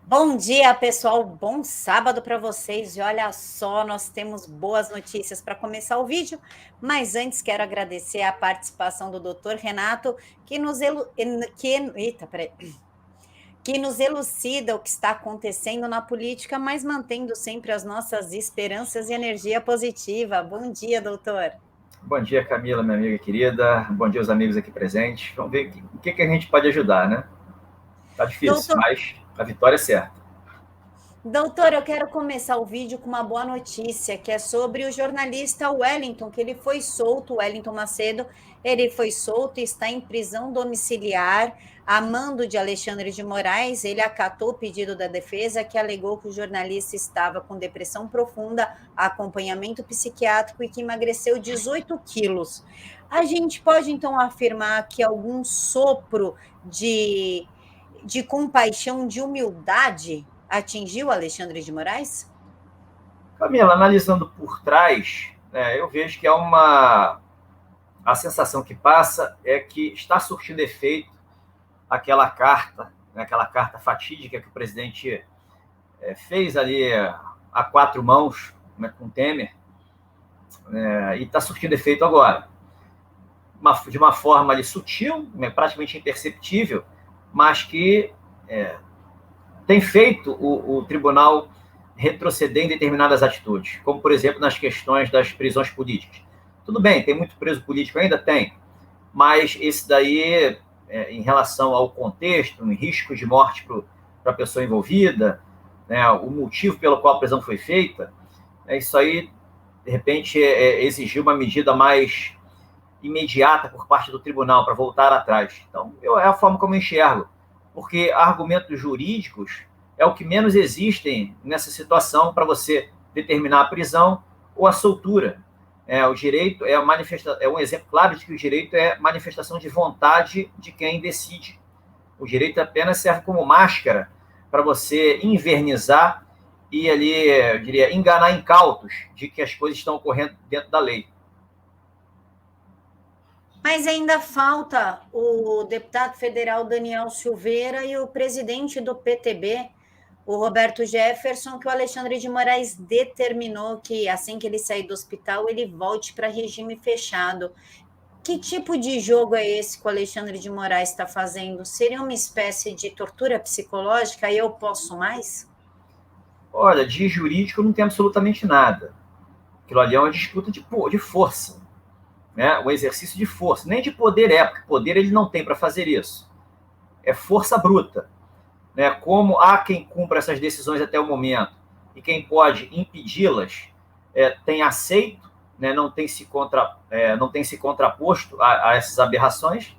Bom dia, pessoal. Bom sábado para vocês. E olha só, nós temos boas notícias para começar o vídeo, mas antes quero agradecer a participação do Dr. Renato, que nos, que nos elucida o que está acontecendo na política, mas mantendo sempre as nossas esperanças e energia positiva. Bom dia, doutor. Bom dia, Camila, minha amiga querida. Bom dia aos amigos aqui presentes. Vamos ver o que a gente pode ajudar, né? Tá difícil, Doutor, mas a vitória é certa. Doutor, eu quero começar o vídeo com uma boa notícia, que é sobre o jornalista Wellington, que ele foi solto, Wellington Macedo, ele foi solto e está em prisão domiciliar, a mando de Alexandre de Moraes. Ele acatou o pedido da defesa, que alegou que o jornalista estava com depressão profunda, acompanhamento psiquiátrico e que emagreceu 18 quilos. A gente pode, então, afirmar que algum sopro de compaixão, de humildade atingiu Alexandre de Moraes? Camila, analisando por trás, eu vejo que a sensação que passa é que está surtindo efeito aquela carta, né, aquela carta fatídica que o presidente fez ali a quatro mãos, né, com Temer, e está surtindo efeito agora. De uma forma ali sutil, né, praticamente imperceptível, mas que tem feito o tribunal retroceder em determinadas atitudes, como, por exemplo, nas questões das prisões políticas. Tudo bem, tem muito preso político ainda? Tem, mas esse daí, em relação ao contexto, em riscos de morte para a pessoa envolvida, né, o motivo pelo qual a prisão foi feita, isso aí, de repente, exigiu uma medida mais imediata por parte do tribunal para voltar atrás. Então, é a forma como eu enxergo, porque argumentos jurídicos é o que menos existem nessa situação para você determinar a prisão ou a soltura. O direito é um exemplo claro de que o direito é manifestação de vontade de quem decide. O direito apenas serve como máscara para você invernizar e ali, eu diria, enganar incautos de que as coisas estão ocorrendo dentro da lei. Mas ainda falta o deputado federal Daniel Silveira e o presidente do PTB, o Roberto Jefferson, que o Alexandre de Moraes determinou que assim que ele sair do hospital, ele volte para regime fechado. Que tipo de jogo é esse que o Alexandre de Moraes está fazendo? Seria uma espécie de tortura psicológica? Eu posso mais? Olha, de jurídico não tem absolutamente nada. Aquilo ali é uma disputa de força, né? Um exercício de força, nem de poder porque poder ele não tem para fazer isso. É força bruta, né? Como há quem cumpra essas decisões até o momento e quem pode impedi-las tem aceito, né? Não tem se contraposto a essas aberrações.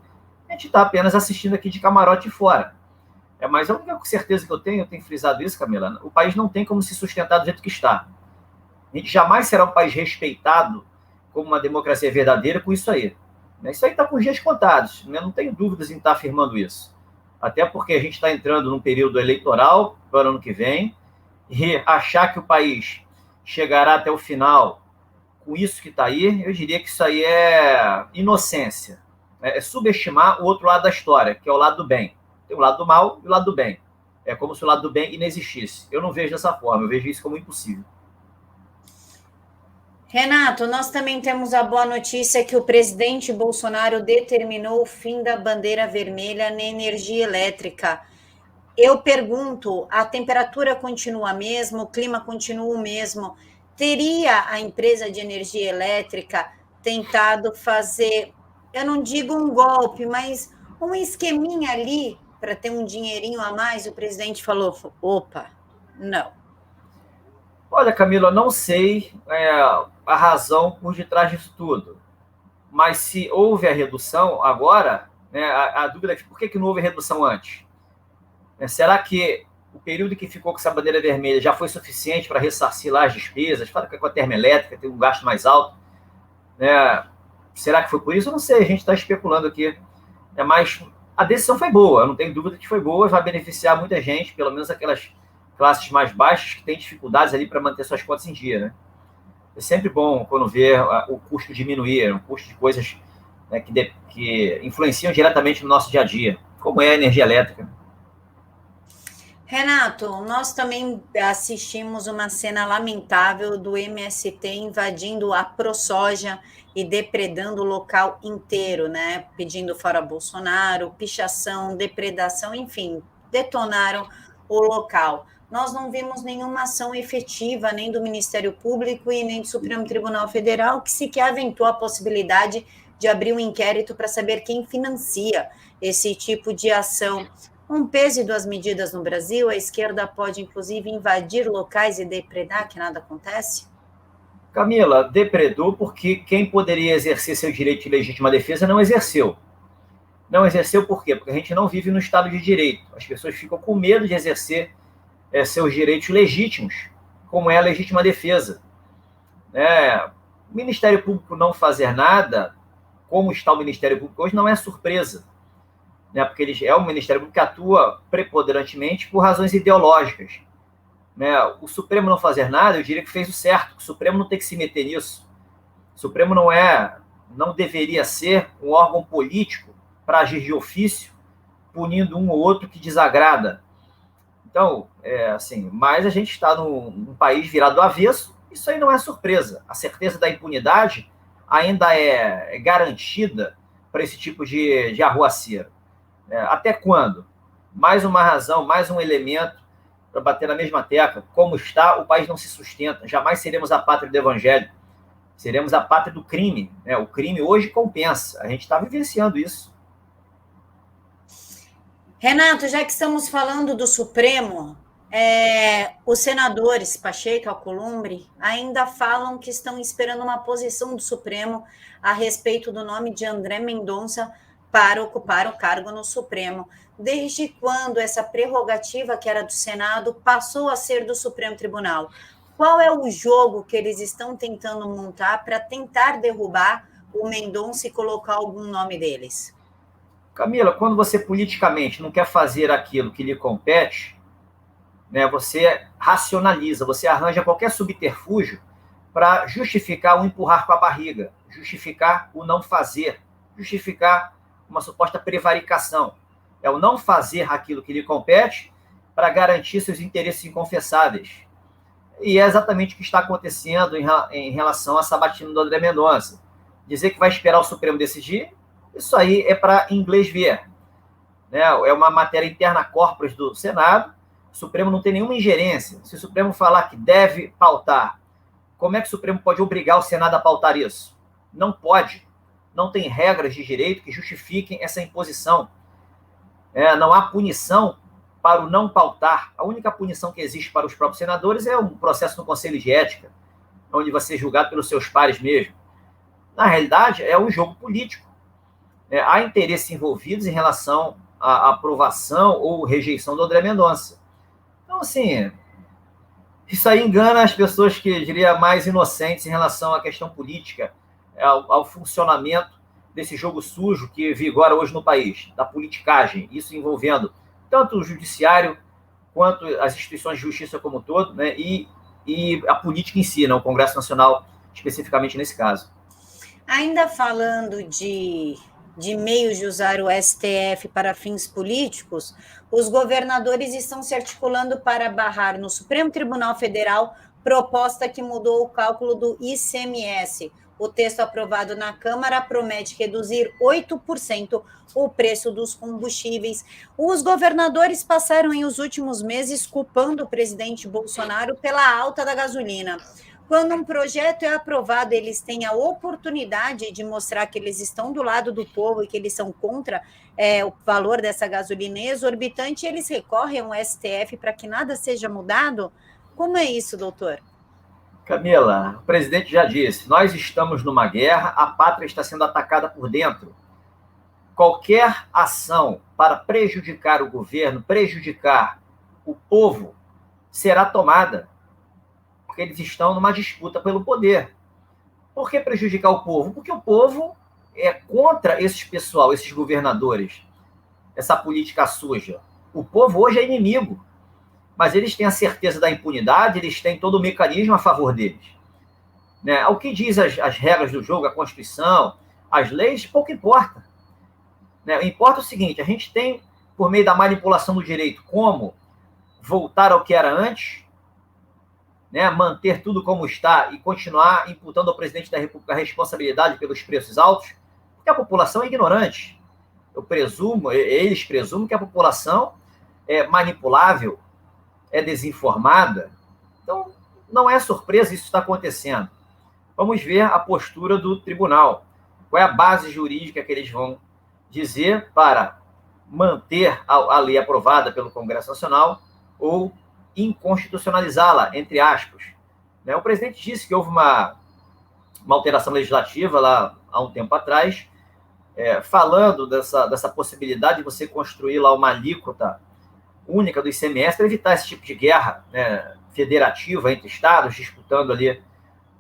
A gente está apenas assistindo aqui de camarote de fora. Mas a única certeza que eu tenho frisado isso, Camila, o país não tem como se sustentar do jeito que está. A gente jamais será um país respeitado como uma democracia verdadeira com isso aí. Isso aí está com os dias contados, né? Não tenho dúvidas em estar afirmando isso. Até porque a gente está entrando num período eleitoral para o ano que vem, e achar que o país chegará até o final com isso que está aí, eu diria que isso aí é inocência. É subestimar o outro lado da história, que é o lado do bem. Tem o lado do mal e o lado do bem. É como se o lado do bem inexistisse. Eu não vejo dessa forma, eu vejo isso como impossível. Renato, nós também temos a boa notícia que o presidente Bolsonaro determinou o fim da bandeira vermelha na energia elétrica. Eu pergunto, a temperatura continua a mesma, o clima continua o mesmo. Teria a empresa de energia elétrica tentado fazer, eu não digo um golpe, mas um esqueminha ali para ter um dinheirinho a mais? O presidente falou: opa, não. Olha, Camila, eu não sei a razão por detrás disso tudo, mas se houve a redução agora, né, a dúvida é por que não houve redução antes? Será que o período que ficou com essa bandeira vermelha já foi suficiente para ressarcir lá as despesas? Fala que com a termoelétrica tem um gasto mais alto. Né? Será que foi por isso? Eu não sei, a gente está especulando aqui. Mas a decisão foi boa, eu não tenho dúvida que foi boa, vai beneficiar muita gente, pelo menos aquelas classes mais baixas que têm dificuldades ali para manter suas contas em dia. Né? É sempre bom quando vê o custo diminuir, o custo de coisas, né, que influenciam diretamente no nosso dia a dia, como é a energia elétrica. Renato, nós também assistimos uma cena lamentável do MST invadindo a ProSoja e depredando o local inteiro, né? Pedindo fora Bolsonaro, pichação, depredação, enfim, detonaram o local. Nós não vimos nenhuma ação efetiva, nem do Ministério Público e nem do Supremo Tribunal Federal, que sequer aventou a possibilidade de abrir um inquérito para saber quem financia esse tipo de ação. Um peso e duas medidas no Brasil, a esquerda pode, inclusive, invadir locais e depredar, que nada acontece? Camila, depredou porque quem poderia exercer seu direito de legítima defesa não exerceu. Não exerceu por quê? Porque a gente não vive no Estado de Direito. As pessoas ficam com medo de exercer seus direitos legítimos, como é a legítima defesa. O Ministério Público não fazer nada, como está o Ministério Público hoje, não é surpresa. Porque ele é um Ministério Público que atua preponderantemente por razões ideológicas. O Supremo não fazer nada, eu diria que fez o certo. O Supremo não tem que se meter nisso. O Supremo não deveria ser um órgão político para agir de ofício, punindo um ou outro que desagrada. Então, mas a gente está num país virado do avesso, isso aí não é surpresa. A certeza da impunidade ainda é garantida para esse tipo de arruaceira. Até quando? Mais uma razão, mais um elemento para bater na mesma tecla. Como está, o país não se sustenta. Jamais seremos a pátria do evangelho. Seremos a pátria do crime. O crime hoje compensa. A gente está vivenciando isso. Renato, já que estamos falando do Supremo, os senadores Pacheco e Alcolumbre ainda falam que estão esperando uma posição do Supremo a respeito do nome de André Mendonça para ocupar o cargo no Supremo. Desde quando essa prerrogativa, que era do Senado, passou a ser do Supremo Tribunal? Qual é o jogo que eles estão tentando montar para tentar derrubar o Mendonça e colocar algum nome deles? Camila, quando você politicamente não quer fazer aquilo que lhe compete, você racionaliza, você arranja qualquer subterfúgio para justificar o empurrar com a barriga, justificar o não fazer, justificar uma suposta prevaricação. É o não fazer aquilo que lhe compete para garantir seus interesses inconfessáveis. E é exatamente o que está acontecendo em relação à sabatina do André Mendonça. Dizer que vai esperar o Supremo decidir, isso aí é para inglês ver. É uma matéria interna corporis do Senado, o Supremo não tem nenhuma ingerência. Se o Supremo falar que deve pautar, como é que o Supremo pode obrigar o Senado a pautar isso? Não pode. Não tem regras de direito que justifiquem essa imposição. Não há punição para o não pautar. A única punição que existe para os próprios senadores é um processo no Conselho de Ética, onde vai ser julgado pelos seus pares mesmo. Na realidade, é um jogo político. Há interesses envolvidos em relação à aprovação ou rejeição do André Mendonça. Então, assim, isso aí engana as pessoas que, eu diria, mais inocentes em relação à questão política, ao funcionamento desse jogo sujo que vigora hoje no país, da politicagem, isso envolvendo tanto o judiciário quanto as instituições de justiça como um todo, e a política em si, o Congresso Nacional, especificamente nesse caso. Ainda falando de meios de usar o STF para fins políticos, os governadores estão se articulando para barrar no Supremo Tribunal Federal proposta que mudou o cálculo do ICMS. O texto aprovado na Câmara promete reduzir 8% o preço dos combustíveis. Os governadores passaram em os últimos meses culpando o presidente Bolsonaro pela alta da gasolina. Quando um projeto é aprovado, eles têm a oportunidade de mostrar que eles estão do lado do povo e que eles são contra o valor dessa gasolina exorbitante, e eles recorrem ao STF para que nada seja mudado. Como é isso, doutor? Camila, o presidente já disse, nós estamos numa guerra, a pátria está sendo atacada por dentro. Qualquer ação para prejudicar o governo, prejudicar o povo, será tomada. Porque eles estão numa disputa pelo poder. Por que prejudicar o povo? Porque o povo é contra esses pessoal, esses governadores, essa política suja. O povo hoje é inimigo, mas eles têm a certeza da impunidade, eles têm todo o mecanismo a favor deles. O que diz as regras do jogo, a Constituição, as leis, pouco importa. Importa o seguinte, a gente tem, por meio da manipulação do direito, como voltar ao que era antes, né, manter tudo como está e continuar imputando ao presidente da República a responsabilidade pelos preços altos, porque a população é ignorante. Eles presumem que a população é manipulável, é desinformada. Então, não é surpresa isso está acontecendo. Vamos ver a postura do tribunal. Qual é a base jurídica que eles vão dizer para manter a lei aprovada pelo Congresso Nacional ou inconstitucionalizá-la, entre aspas. O presidente disse que houve uma alteração legislativa lá há um tempo atrás, falando dessa possibilidade de você construir lá uma alíquota única do ICMS para evitar esse tipo de guerra, né, federativa entre estados, disputando ali,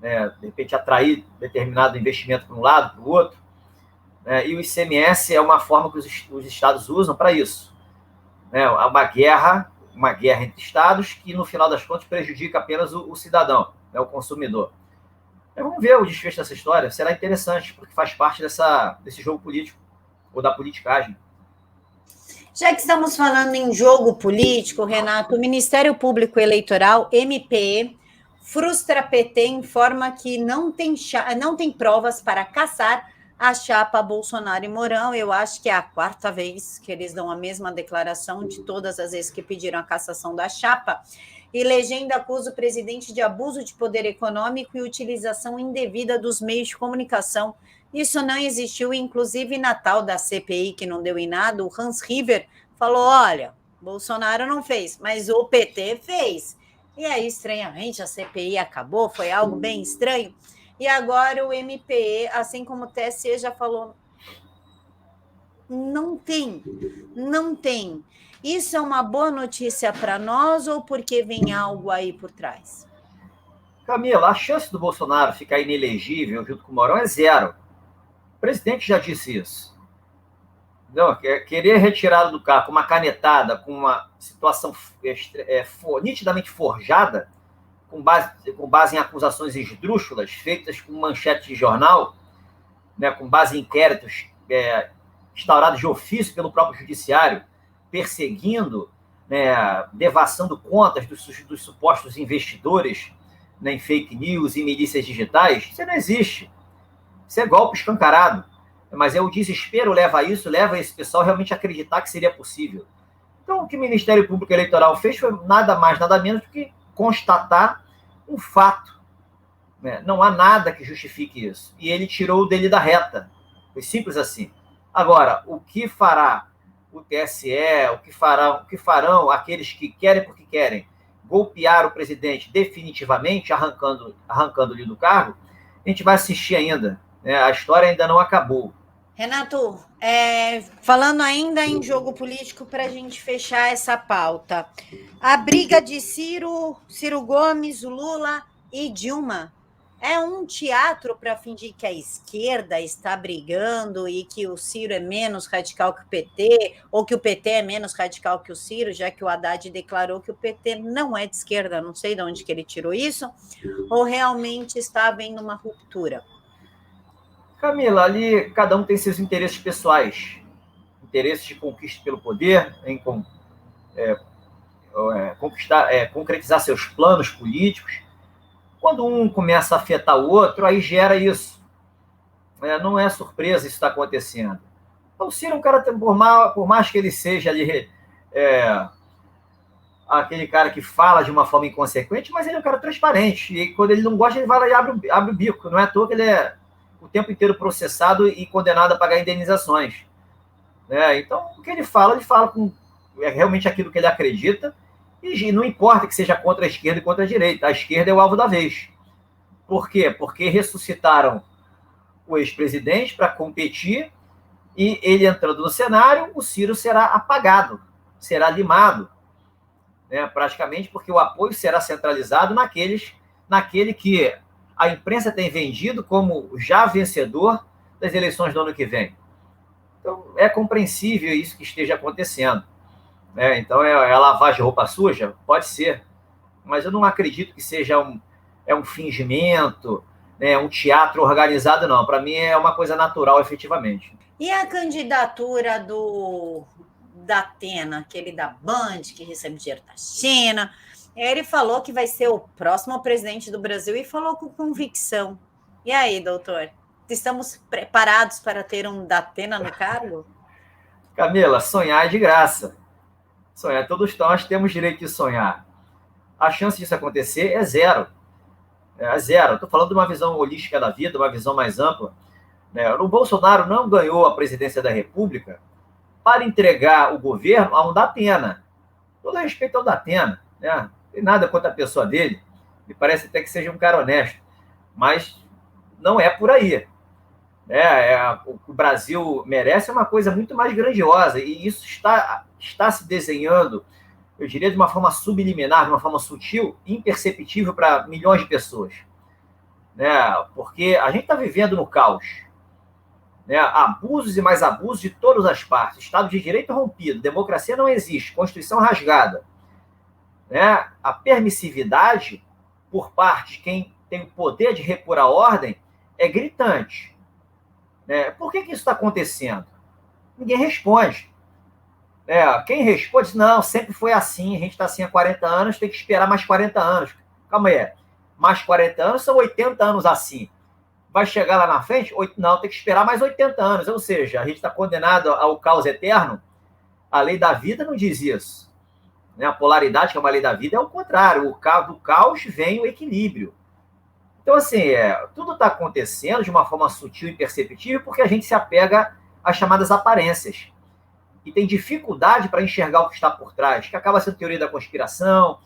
né, de repente atrair determinado investimento para um lado, para o outro. E o ICMS é uma forma que os estados usam para isso. Uma guerra entre estados que, no final das contas, prejudica apenas o cidadão, né, o consumidor. Vamos ver o desfecho dessa história. Será interessante, porque faz parte desse jogo político, ou da politicagem. Já que estamos falando em jogo político, Renato, o Ministério Público Eleitoral, MPE, frustra PT e informa que não tem provas para caçar a chapa Bolsonaro e Mourão. Eu acho que é a quarta vez que eles dão a mesma declaração de todas as vezes que pediram a cassação da chapa. E legenda acusa o presidente de abuso de poder econômico e utilização indevida dos meios de comunicação. Isso não existiu, inclusive na tal da CPI, que não deu em nada, o Hans River falou, olha, Bolsonaro não fez, mas o PT fez. E aí, estranhamente, a CPI acabou, foi algo bem estranho. E agora o MPE, assim como o TSE, já falou, não tem. Isso é uma boa notícia para nós ou porque vem algo aí por trás? Camila, a chance do Bolsonaro ficar inelegível junto com o Mourão é zero. O presidente já disse isso. Não, querer retirá-lo do cargo com uma canetada, com uma situação nitidamente forjada, com base em acusações esdrúxulas, feitas com manchete de jornal, né, com base em inquéritos instaurados de ofício pelo próprio judiciário, perseguindo, né, devassando contas dos supostos investidores, né, em fake news e milícias digitais. Isso não existe. Isso é golpe escancarado. Mas o desespero leva esse pessoal realmente a acreditar que seria possível. Então, o que o Ministério Público Eleitoral fez foi nada mais, nada menos do que constatar um fato. Né? Não há nada que justifique isso. E ele tirou dele da reta. Foi simples assim. Agora, o que fará o TSE, o que farão aqueles que querem porque querem golpear o presidente definitivamente, arrancando-lhe do cargo, a gente vai assistir ainda. A história ainda não acabou. Renato, falando ainda em jogo político, para a gente fechar essa pauta, a briga de Ciro Gomes, Lula e Dilma é um teatro para fingir que a esquerda está brigando e que o Ciro é menos radical que o PT, ou que o PT é menos radical que o Ciro, já que o Haddad declarou que o PT não é de esquerda, não sei de onde que ele tirou isso, ou realmente está havendo uma ruptura? Camila, ali cada um tem seus interesses pessoais, interesses de conquista pelo poder, em concretizar seus planos políticos. Quando um começa a afetar o outro, aí gera isso. Não é surpresa isso está acontecendo. Então, o Ciro é um cara, por mais que ele seja ali aquele cara que fala de uma forma inconsequente, mas ele é um cara transparente. E quando ele não gosta, ele vai lá e abre o bico. Não é à toa que ele é o tempo inteiro processado e condenado a pagar indenizações. Então, o que ele fala com realmente aquilo que ele acredita, e não importa que seja contra a esquerda e contra a direita, a esquerda é o alvo da vez. Por quê? Porque ressuscitaram o ex-presidente para competir, e ele entrando no cenário, o Ciro será apagado, será limado, praticamente porque o apoio será centralizado naquele que a imprensa tem vendido como já vencedor das eleições do ano que vem. Então, é compreensível isso que esteja acontecendo. Então, é lavagem de roupa suja? Pode ser. Mas eu não acredito que seja um fingimento, um teatro organizado, não. Para mim, é uma coisa natural, efetivamente. E a candidatura da Atena, aquele da Band, que recebe dinheiro da China. Ele falou que vai ser o próximo presidente do Brasil e falou com convicção. E aí, doutor? Estamos preparados para ter um Datena no cargo? Camila, sonhar é de graça. Sonhar, todos nós temos direito de sonhar. A chance disso acontecer é zero. É zero. Estou falando de uma visão holística da vida, uma visão mais ampla. O Bolsonaro não ganhou a presidência da República para entregar o governo a um Datena. Todo respeito ao Datena, né? Não tem nada contra a pessoa dele. Me parece até que seja um cara honesto. Mas não é por aí. O que o Brasil merece é uma coisa muito mais grandiosa. E isso está se desenhando, eu diria, de uma forma subliminar, de uma forma sutil, imperceptível para milhões de pessoas. Porque a gente está vivendo no caos. Abusos e mais abusos de todas as partes. Estado de Direito rompido, democracia não existe, Constituição rasgada. A permissividade por parte de quem tem o poder de repor a ordem é gritante. Por que isso está acontecendo? Ninguém responde. Quem responde, não, sempre foi assim, a gente está assim há 40 anos, tem que esperar mais 40 anos. Calma aí, mais 40 anos são 80 anos assim. Vai chegar lá na frente? Não, tem que esperar mais 80 anos. Ou seja, a gente está condenado ao caos eterno. A lei da vida não diz isso. A polaridade, que é uma lei da vida, é o contrário. Do caos vem o equilíbrio. Então, assim, tudo está acontecendo de uma forma sutil e perceptível porque a gente se apega às chamadas aparências. E tem dificuldade para enxergar o que está por trás, que acaba sendo teoria da conspiração,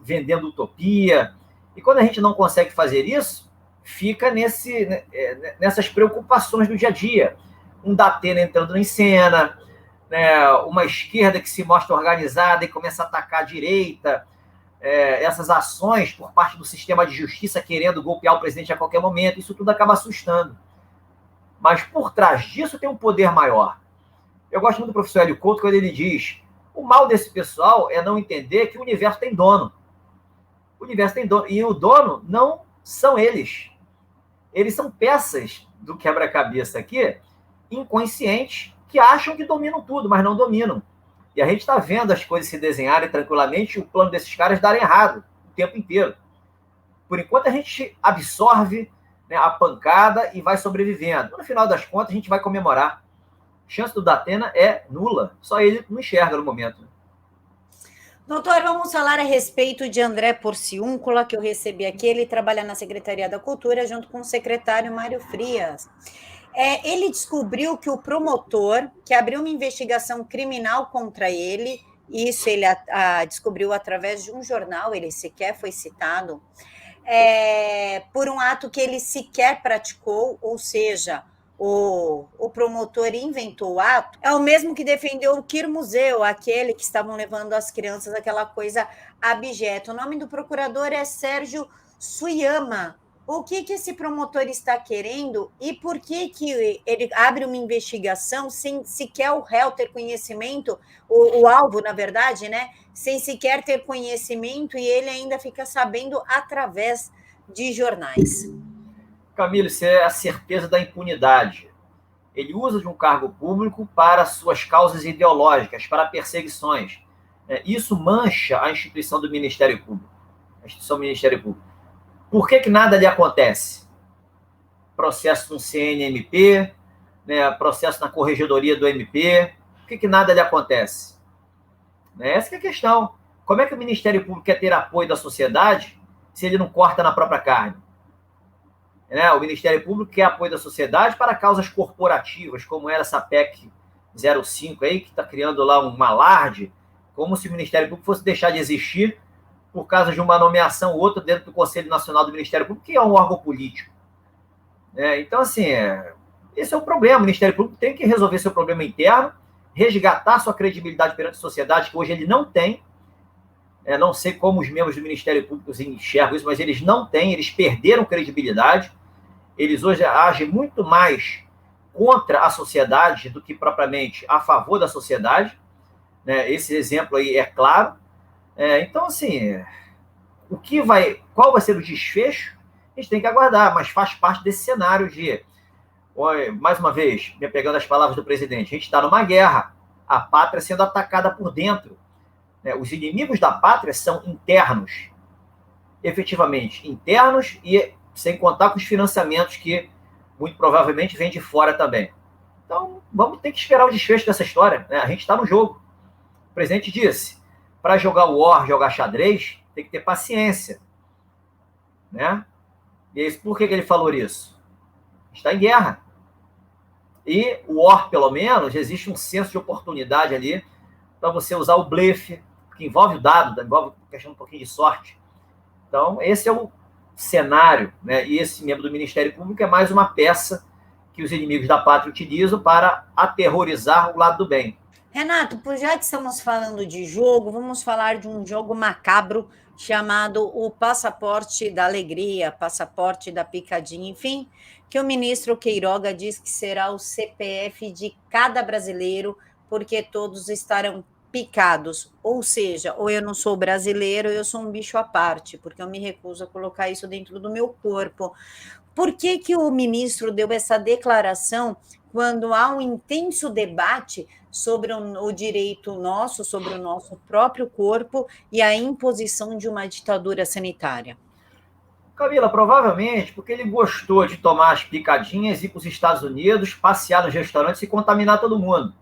vendendo utopia. E quando a gente não consegue fazer isso, fica nessas preocupações do dia a dia. Um Datena entrando em cena, uma esquerda que se mostra organizada e começa a atacar a direita, essas ações por parte do sistema de justiça querendo golpear o presidente a qualquer momento, isso tudo acaba assustando. Mas por trás disso tem um poder maior. Eu gosto muito do professor Hélio Couto quando ele diz: o mal desse pessoal é não entender que o universo tem dono. O universo tem dono. E o dono não são eles. Eles são peças do quebra-cabeça aqui, inconscientes, que acham que dominam tudo, mas não dominam. E a gente está vendo as coisas se desenharem tranquilamente e o plano desses caras darem errado o tempo inteiro. Por enquanto, a gente absorve a pancada e vai sobrevivendo. No final das contas, a gente vai comemorar. A chance do Datena é nula. Só ele não enxerga no momento. Doutor, vamos falar a respeito de André Porciúncula, que eu recebi aqui. Ele trabalha na Secretaria da Cultura, junto com o secretário Mário Frias. Ele descobriu que o promotor, que abriu uma investigação criminal contra ele, isso ele descobriu através de um jornal, ele sequer foi citado, por um ato que ele sequer praticou, ou seja, o promotor inventou o ato, é o mesmo que defendeu o Quir Museu, aquele que estavam levando as crianças aquela coisa abjeta. O nome do procurador é Sérgio Suyama. O que esse promotor está querendo e por que ele abre uma investigação sem sequer o réu ter conhecimento, o alvo, na verdade, sem sequer ter conhecimento, e ele ainda fica sabendo através de jornais? Camilo, isso é a certeza da impunidade. Ele usa de um cargo público para suas causas ideológicas, para perseguições. Isso mancha a instituição do Ministério Público. A instituição do Ministério Público. Por que nada lhe acontece? Processo no CNMP, processo na corregedoria do MP. Por que nada lhe acontece? Essa é a questão. Como é que o Ministério Público quer ter apoio da sociedade se ele não corta na própria carne? O Ministério Público quer apoio da sociedade para causas corporativas, como era essa PEC 05 aí, que está criando lá um alarde, como se o Ministério Público fosse deixar de existir por causa de uma nomeação ou outra dentro do Conselho Nacional do Ministério Público, que é um órgão político. Então, assim, esse é o problema. O Ministério Público tem que resolver seu problema interno, resgatar sua credibilidade perante a sociedade, que hoje ele não tem. Não sei como os membros do Ministério Público enxergam isso, mas eles não têm, eles perderam credibilidade. Eles hoje agem muito mais contra a sociedade do que propriamente a favor da sociedade. Esse exemplo aí é claro. Então, assim, qual vai ser o desfecho? A gente tem que aguardar, mas faz parte desse cenário de, mais uma vez, me pegando as palavras do presidente, a gente está numa guerra. a pátria sendo atacada por dentro. Os inimigos da pátria são internos, efetivamente internos, e sem contar com os financiamentos que muito provavelmente vêm de fora também. Então, vamos ter que esperar o desfecho dessa história. A gente está no jogo. O presidente disse, para jogar War, jogar xadrez, tem que ter paciência. E por que ele falou isso? Está em guerra. E o War, pelo menos, existe um senso de oportunidade ali para você usar o blefe, que envolve o dado, envolve questão um pouquinho de sorte. Então, esse é o cenário, e esse membro do Ministério Público é mais uma peça que os inimigos da pátria utilizam para aterrorizar o lado do bem. Renato, já que estamos falando de jogo, vamos falar de um jogo macabro chamado o Passaporte da Alegria, Passaporte da Picadinha, enfim, que o ministro Queiroga diz que será o CPF de cada brasileiro, porque todos estarão picados, ou seja, ou eu não sou brasileiro, ou eu sou um bicho à parte, porque eu me recuso a colocar isso dentro do meu corpo. Por que o ministro deu essa declaração quando há um intenso debate sobre o direito nosso, sobre o nosso próprio corpo e a imposição de uma ditadura sanitária? Camila, provavelmente porque ele gostou de tomar as picadinhas, ir para os Estados Unidos, passear nos restaurantes e contaminar todo mundo.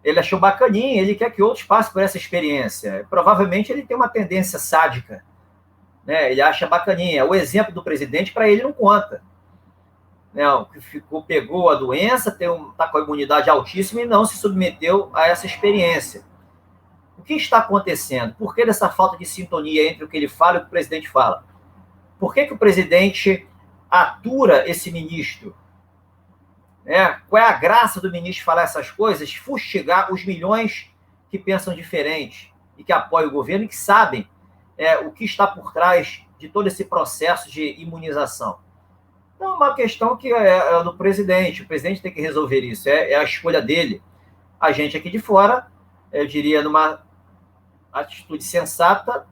Ele achou bacaninha, ele quer que outros passem por essa experiência. Provavelmente ele tem uma tendência sádica. Ele acha bacaninha. O exemplo do presidente, para ele, não conta. O que pegou a doença, está com a imunidade altíssima e não se submeteu a essa experiência. O que está acontecendo? Por que dessa falta de sintonia entre o que ele fala e o que o presidente fala? Por que o presidente atura esse ministro? Qual é a graça do ministro falar essas coisas? Fustigar os milhões que pensam diferente e que apoiam o governo e que sabem o que está por trás de todo esse processo de imunização. Então, é uma questão que é do presidente. O presidente tem que resolver isso. É a escolha dele. A gente aqui de fora, eu diria, numa atitude sensata,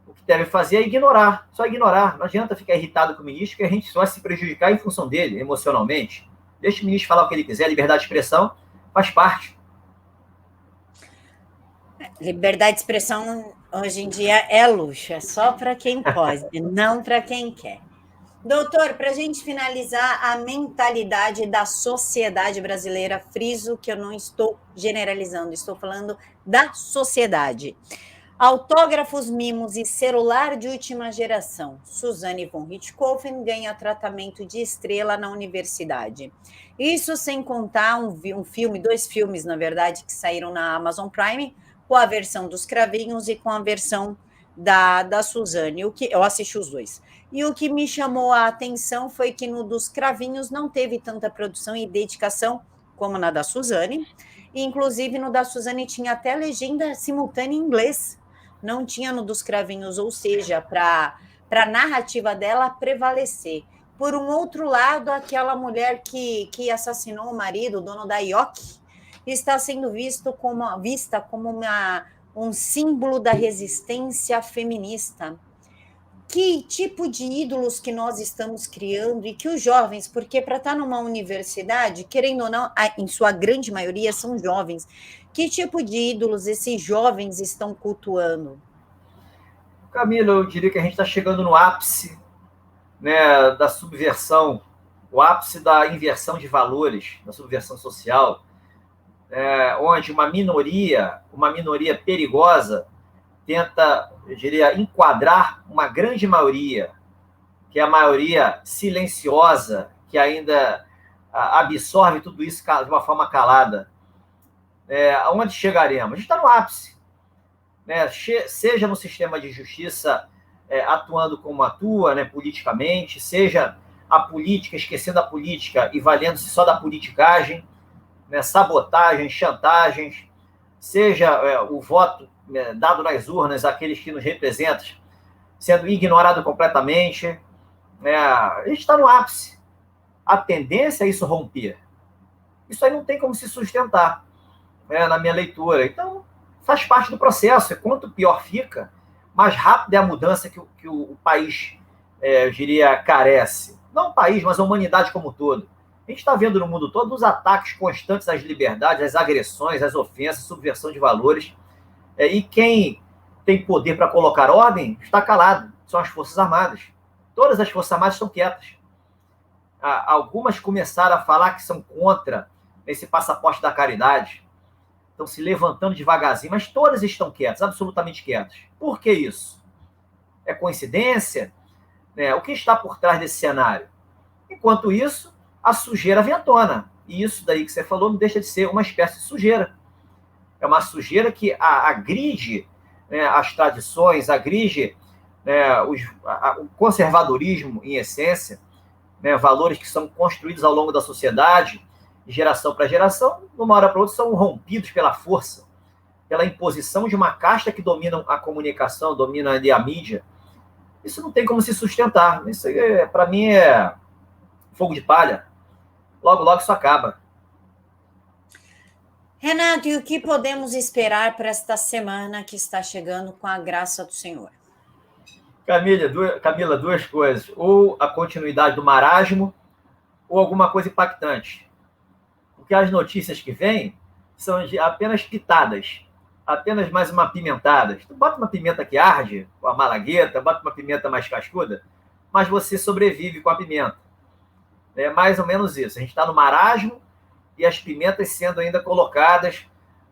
o que deve fazer é ignorar. Só ignorar. Não adianta ficar irritado com o ministro, que a gente só vai se prejudicar em função dele, emocionalmente. Deixa o ministro falar o que ele quiser. Liberdade de expressão faz parte. Liberdade de expressão, hoje em dia, é luxo. É só para quem pode, não para quem quer. Doutor, para a gente finalizar, a mentalidade da sociedade brasileira, friso que eu não estou generalizando, estou falando da sociedade. Autógrafos, mimos e celular de última geração. Suzane von Richthofen ganha tratamento de estrela na universidade. Isso sem contar um filme, 2 filmes, na verdade, que saíram na Amazon Prime, com a versão dos cravinhos e com a versão da Suzane. Eu assisti os 2. E o que me chamou a atenção foi que no dos cravinhos não teve tanta produção e dedicação como na da Suzane. E, inclusive, no da Suzane tinha até legenda simultânea em inglês. Não tinha no dos cravinhos, ou seja, para a narrativa dela prevalecer. Por um outro lado, aquela mulher que assassinou o marido, o dono da IOC, está sendo vista como um símbolo da resistência feminista. Que tipo de ídolos que nós estamos criando e que os jovens, porque para estar numa universidade, querendo ou não, em sua grande maioria são jovens, que tipo de ídolos esses jovens estão cultuando? Camila, eu diria que a gente está chegando no ápice, da subversão, o ápice da inversão de valores, da subversão social, onde uma minoria perigosa tenta, eu diria, enquadrar uma grande maioria, que é a maioria silenciosa, que ainda absorve tudo isso de uma forma calada. Aonde chegaremos? A gente está no ápice. Seja no sistema de justiça atuando como atua, politicamente, seja a política, esquecendo a política e valendo-se só da politicagem, sabotagem, chantagens, seja o voto dado nas urnas àqueles que nos representam, sendo ignorado completamente. A gente está no ápice. A tendência é isso romper. Isso aí não tem como se sustentar, na minha leitura. Então, faz parte do processo. Quanto pior fica, mais rápida é a mudança que o país, eu diria, carece. Não o país, mas a humanidade como um todo. A gente está vendo no mundo todo os ataques constantes às liberdades, às agressões, às ofensas, subversão de valores. E quem tem poder para colocar ordem está calado, são as Forças Armadas. Todas as Forças Armadas estão quietas. Algumas começaram a falar que são contra esse passaporte da caridade, estão se levantando devagarzinho, mas todas estão quietas, absolutamente quietas. Por que isso? É coincidência? O que está por trás desse cenário? Enquanto isso, a sujeira vem à tona. E isso daí que você falou não deixa de ser uma espécie de sujeira. É uma sujeira que agride, as tradições, agride, o conservadorismo em essência, valores que são construídos ao longo da sociedade, de geração para geração, numa hora para outra são rompidos pela força, pela imposição de uma casta que domina a comunicação, domina ali a mídia. Isso não tem como se sustentar. Isso aí, para mim, é fogo de palha. Logo, logo isso acaba. Renato, e o que podemos esperar para esta semana que está chegando com a graça do Senhor? Camila, duas coisas. Ou a continuidade do marasmo, ou alguma coisa impactante. Porque as notícias que vêm são apenas pitadas, apenas mais uma pimentada. Tu bota uma pimenta que arde, com a malagueta, bota uma pimenta mais cascuda, mas você sobrevive com a pimenta. É mais ou menos isso. A gente está no marasmo e as pimentas sendo ainda colocadas,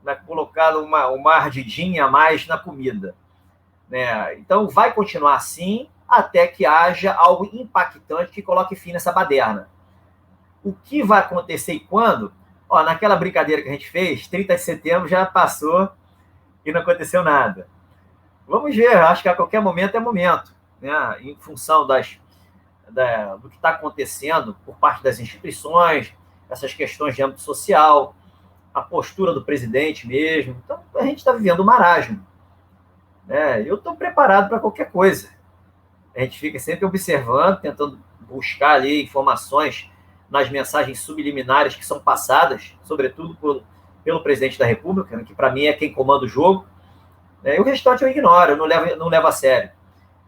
uma ardidinha a mais na comida. Então, vai continuar assim até que haja algo impactante que coloque fim nessa baderna. O que vai acontecer e quando? Naquela brincadeira que a gente fez, 30 de setembro já passou e não aconteceu nada. Vamos ver, acho que a qualquer momento é momento, em função do que está acontecendo por parte das instituições, essas questões de âmbito social, a postura do presidente mesmo. Então, a gente está vivendo um marasmo. Eu estou preparado para qualquer coisa. A gente fica sempre observando, tentando buscar ali informações nas mensagens subliminares que são passadas, sobretudo pelo presidente da República, que para mim é quem comanda o jogo. E o restante eu ignoro, eu não levo a sério.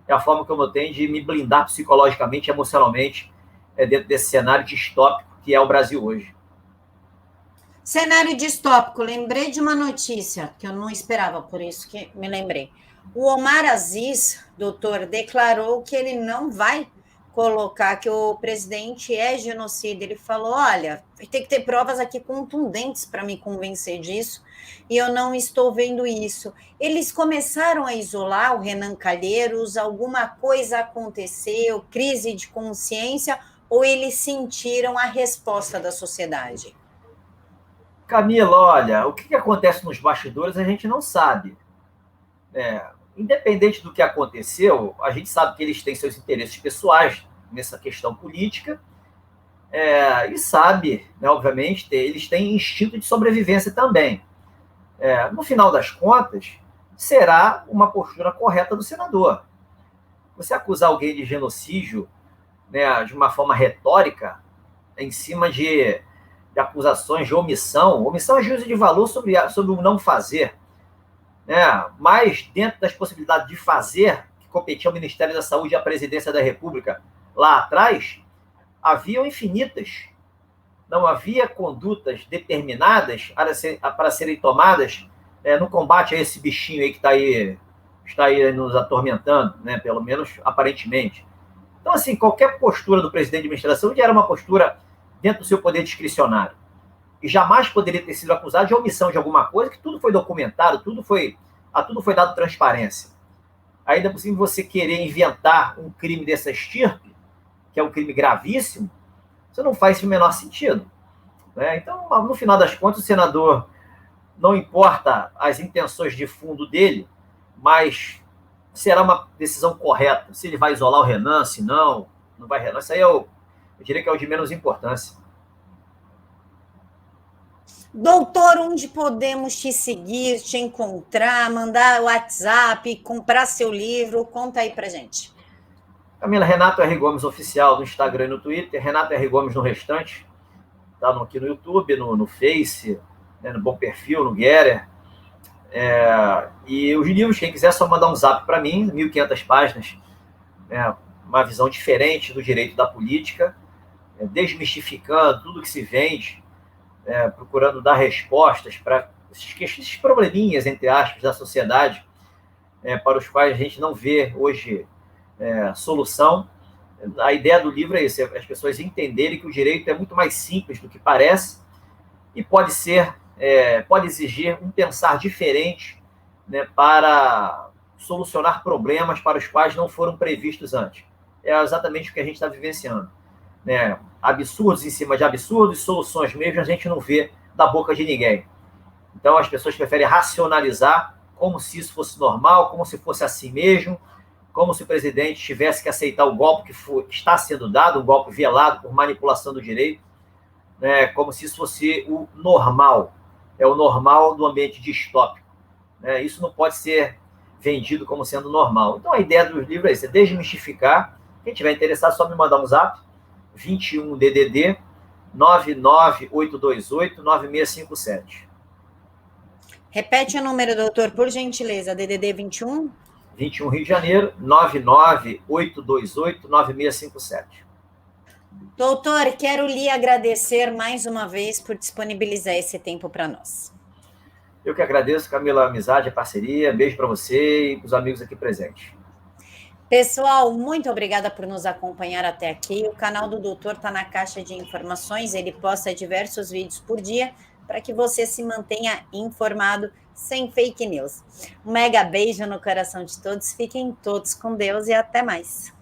É a forma como eu tenho de me blindar psicologicamente e emocionalmente dentro desse cenário distópico que é o Brasil hoje. Cenário distópico, lembrei de uma notícia que eu não esperava, por isso que me lembrei. O Omar Aziz, doutor, declarou que ele não vai colocar que o presidente é genocida. Ele falou, olha, tem que ter provas aqui contundentes para me convencer disso, e eu não estou vendo isso. Eles começaram a isolar o Renan Calheiros, alguma coisa aconteceu, crise de consciência, ou eles sentiram a resposta da sociedade? Camila, olha, o que acontece nos bastidores a gente não sabe. Independente do que aconteceu, a gente sabe que eles têm seus interesses pessoais nessa questão política, e sabe, obviamente, eles têm instinto de sobrevivência também. No final das contas, será uma postura correta do senador. Você acusar alguém de genocídio, de uma forma retórica, em cima de acusações de omissão é juízo de valor sobre o não fazer. Mas dentro das possibilidades de fazer, que competia ao Ministério da Saúde e à Presidência da República lá atrás, haviam infinitas. Não havia condutas determinadas para serem tomadas no combate a esse bichinho aí que está aí nos atormentando, pelo menos aparentemente. Então, assim, qualquer postura do presidente de administração já era uma postura dentro do seu poder discricionário. E jamais poderia ter sido acusado de omissão de alguma coisa, que tudo foi documentado, tudo foi dado transparência. Ainda por cima, você querer inventar um crime dessa estirpe, que é um crime gravíssimo, isso não faz o menor sentido. Então, no final das contas, o senador, não importa as intenções de fundo dele, mas será uma decisão correta. Se ele vai isolar o Renan, se não vai Renan. Isso aí eu diria que é o de menos importância. Doutor, onde podemos te seguir, te encontrar, mandar WhatsApp, comprar seu livro? Conta aí pra gente. Camila, Renato R. Gomes Oficial no Instagram e no Twitter, Renato R. Gomes no restante, tá aqui no YouTube, no Face, no Bom Perfil, no Getter. E os livros, quem quiser, é só mandar um zap para mim, 1.500 páginas, uma visão diferente do direito da política, desmistificando tudo que se vende, procurando dar respostas para esses probleminhas, entre aspas, da sociedade, para os quais a gente não vê hoje solução. A ideia do livro é isso, as pessoas entenderem que o direito é muito mais simples do que parece e pode exigir um pensar diferente, né, para solucionar problemas para os quais não foram previstos antes. É exatamente o que a gente está vivenciando, né? Absurdos em cima de absurdos, soluções mesmo a gente não vê da boca de ninguém. Então as pessoas preferem racionalizar como se isso fosse normal, como se fosse assim mesmo, como se o presidente tivesse que aceitar o golpe que está sendo dado, um golpe velado por manipulação do direito, né, como se isso fosse o normal, o normal do ambiente distópico. Né? Isso não pode ser vendido como sendo normal. Então a ideia dos livros é isso, desmistificar. Quem tiver interessado, é só me mandar um zap, 21 DDD 99828 9657. Repete o número, doutor, por gentileza, DDD 21? 21 Rio de Janeiro, 99828 9657. Doutor, quero lhe agradecer mais uma vez por disponibilizar esse tempo para nós. Eu que agradeço, Camila, a amizade, a parceria. Beijo para você e para os amigos aqui presentes. Pessoal, muito obrigada por nos acompanhar até aqui. O canal do doutor está na caixa de informações, ele posta diversos vídeos por dia para que você se mantenha informado sem fake news. Um mega beijo no coração de todos, fiquem todos com Deus e até mais.